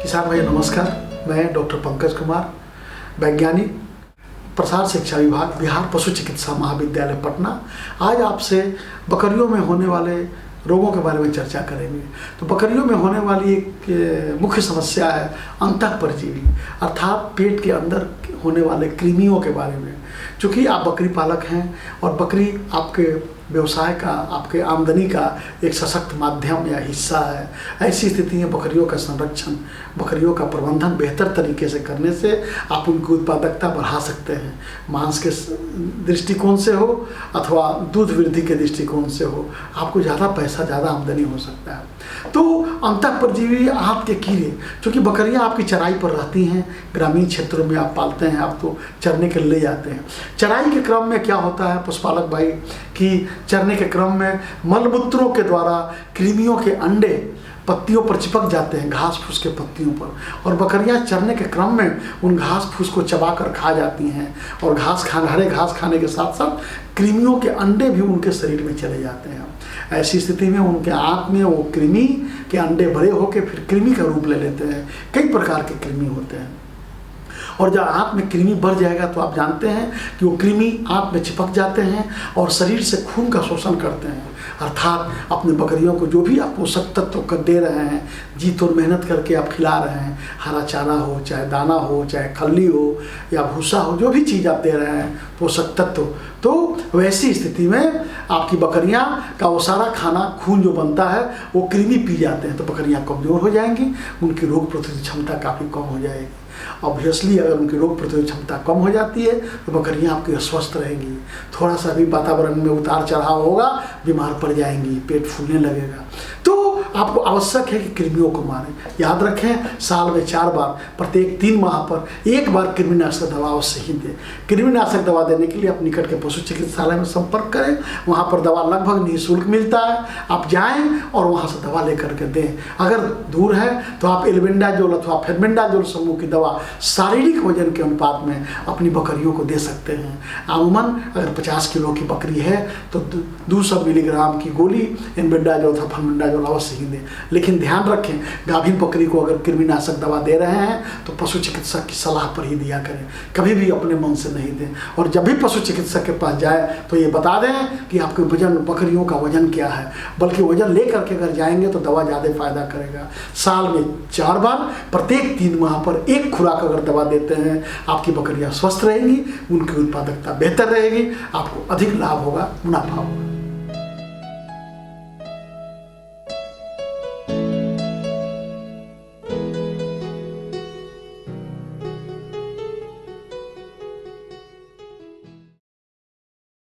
किसान भाई नमस्कार। मैं डॉक्टर पंकज कुमार, वैज्ञानिक, प्रसार शिक्षा विभाग, बिहार पशु चिकित्सा महाविद्यालय पटना। आज आपसे बकरियों में होने वाले रोगों के बारे में चर्चा करेंगे। तो बकरियों में होने वाली एक मुख्य समस्या है अंतःपरजीवी, अर्थात पेट के अंदर होने वाले कृमियों के बारे में। चूँकि आप बकरी पालक हैं और बकरी आपके व्यवसाय का, आपके आमदनी का एक सशक्त माध्यम या हिस्सा है, ऐसी स्थिति में बकरियों का संरक्षण, बकरियों का प्रबंधन बेहतर तरीके से करने से आप उनकी उत्पादकता बढ़ा सकते हैं। मांस के दृष्टिकोण से हो अथवा दूध वृद्धि के दृष्टिकोण से हो, आपको ज़्यादा पैसा, ज़्यादा आमदनी हो सकता है। तो अंतःपरजीवी आहत के कीड़े, चूँकि बकरियाँ आपकी चराई पर रहती हैं, ग्रामीण क्षेत्रों में आप पालते हैं, आप तो चरने के लिए ले जाते हैं। चराई के क्रम में क्या होता है पशुपालक भाई कि चरने के क्रम में मलमूत्रों के द्वारा कृमियों के अंडे पत्तियों पर चिपक जाते हैं, घास फूस के पत्तियों पर, और बकरियां चरने के क्रम में उन घास फूस को चबाकर खा जाती हैं और हरे घास खाने के साथ साथ कृमियों के अंडे भी उनके शरीर में चले जाते हैं। ऐसी स्थिति में उनके आँत में वो कृमि के अंडे बड़े होकर फिर कृमि का रूप ले लेते हैं। कई प्रकार के कृमि होते हैं और जब आँत में कृमि बढ़ जाएगा तो आप जानते हैं कि वो कृमि आँत में चिपक जाते हैं और शरीर से खून का शोषण करते हैं। अर्थात अपनी बकरियों को जो भी आप पोषक तत्व कर दे रहे हैं, जी तोड़ मेहनत करके आप खिला रहे हैं, हरा चारा हो, चाहे दाना हो, चाहे खल्ली हो या भूसा हो, जो भी चीज़ आप दे रहे हैं पोषक तत्व, तो वैसी स्थिति में आपकी बकरियां का वो सारा खाना, खून जो बनता है वो कृमि पी जाते हैं, तो बकरियां कमज़ोर हो जाएंगी, उनकी रोग प्रतिरोधक क्षमता काफ़ी कम हो जाएगी। ऑब्वियसली अगर उनकी रोग प्रतिरोधक क्षमता कम हो जाती है तो बकरियां आपकी अस्वस्थ रहेंगी, थोड़ा सा भी वातावरण में उतार चढ़ाव होगा, बीमार पड़ जाएंगी, पेट फूलने लगेगा। तो आपको आवश्यक है कि कृमियों को मारें। याद रखें, साल में 4 बार, प्रत्येक 3 माह पर 1 बार कृमिनाशक दवा अवश्य ही दें। कृमिनाशक दवा देने के लिए आप निकट के पशु चिकित्सालय में संपर्क करें, वहाँ पर दवा लगभग निःशुल्क मिलता है। आप जाएं और वहाँ से दवा लेकर के दें। अगर दूर है तो आप एल्बेंडाजोल अथवा फेर्बेंडाजोल समूह की दवा शारीरिक वजन के अनुपात में अपनी बकरियों को दे सकते हैं। अमूमन अगर 50 किलो की बकरी है तो 200 मिलीग्राम की गोली एल्बेंडाजोल अथवा फेर्बेंडाजोल अवश्य ही दें। लेकिन ध्यान रखें, गाभिन बकरी को अगर कृमिनाशक दवा दे रहे हैं तो पशु चिकित्सक की सलाह पर ही दिया करें, कभी भी अपने मन से नहीं दें। और जब भी पशु चिकित्सक के पास जाए तो ये बता दें कि आपके वजन, बकरियों का वजन क्या है, बल्कि वजन लेकर के अगर जाएंगे तो दवा ज़्यादा फायदा करेगा। साल में 4 बार, प्रत्येक 3 माह पर 1 खुराक अगर दवा देते हैं, आपकी बकरियां स्वस्थ रहेंगी, उनकी उत्पादकता बेहतर रहेगी, आपको अधिक लाभ होगा, मुनाफा होगा।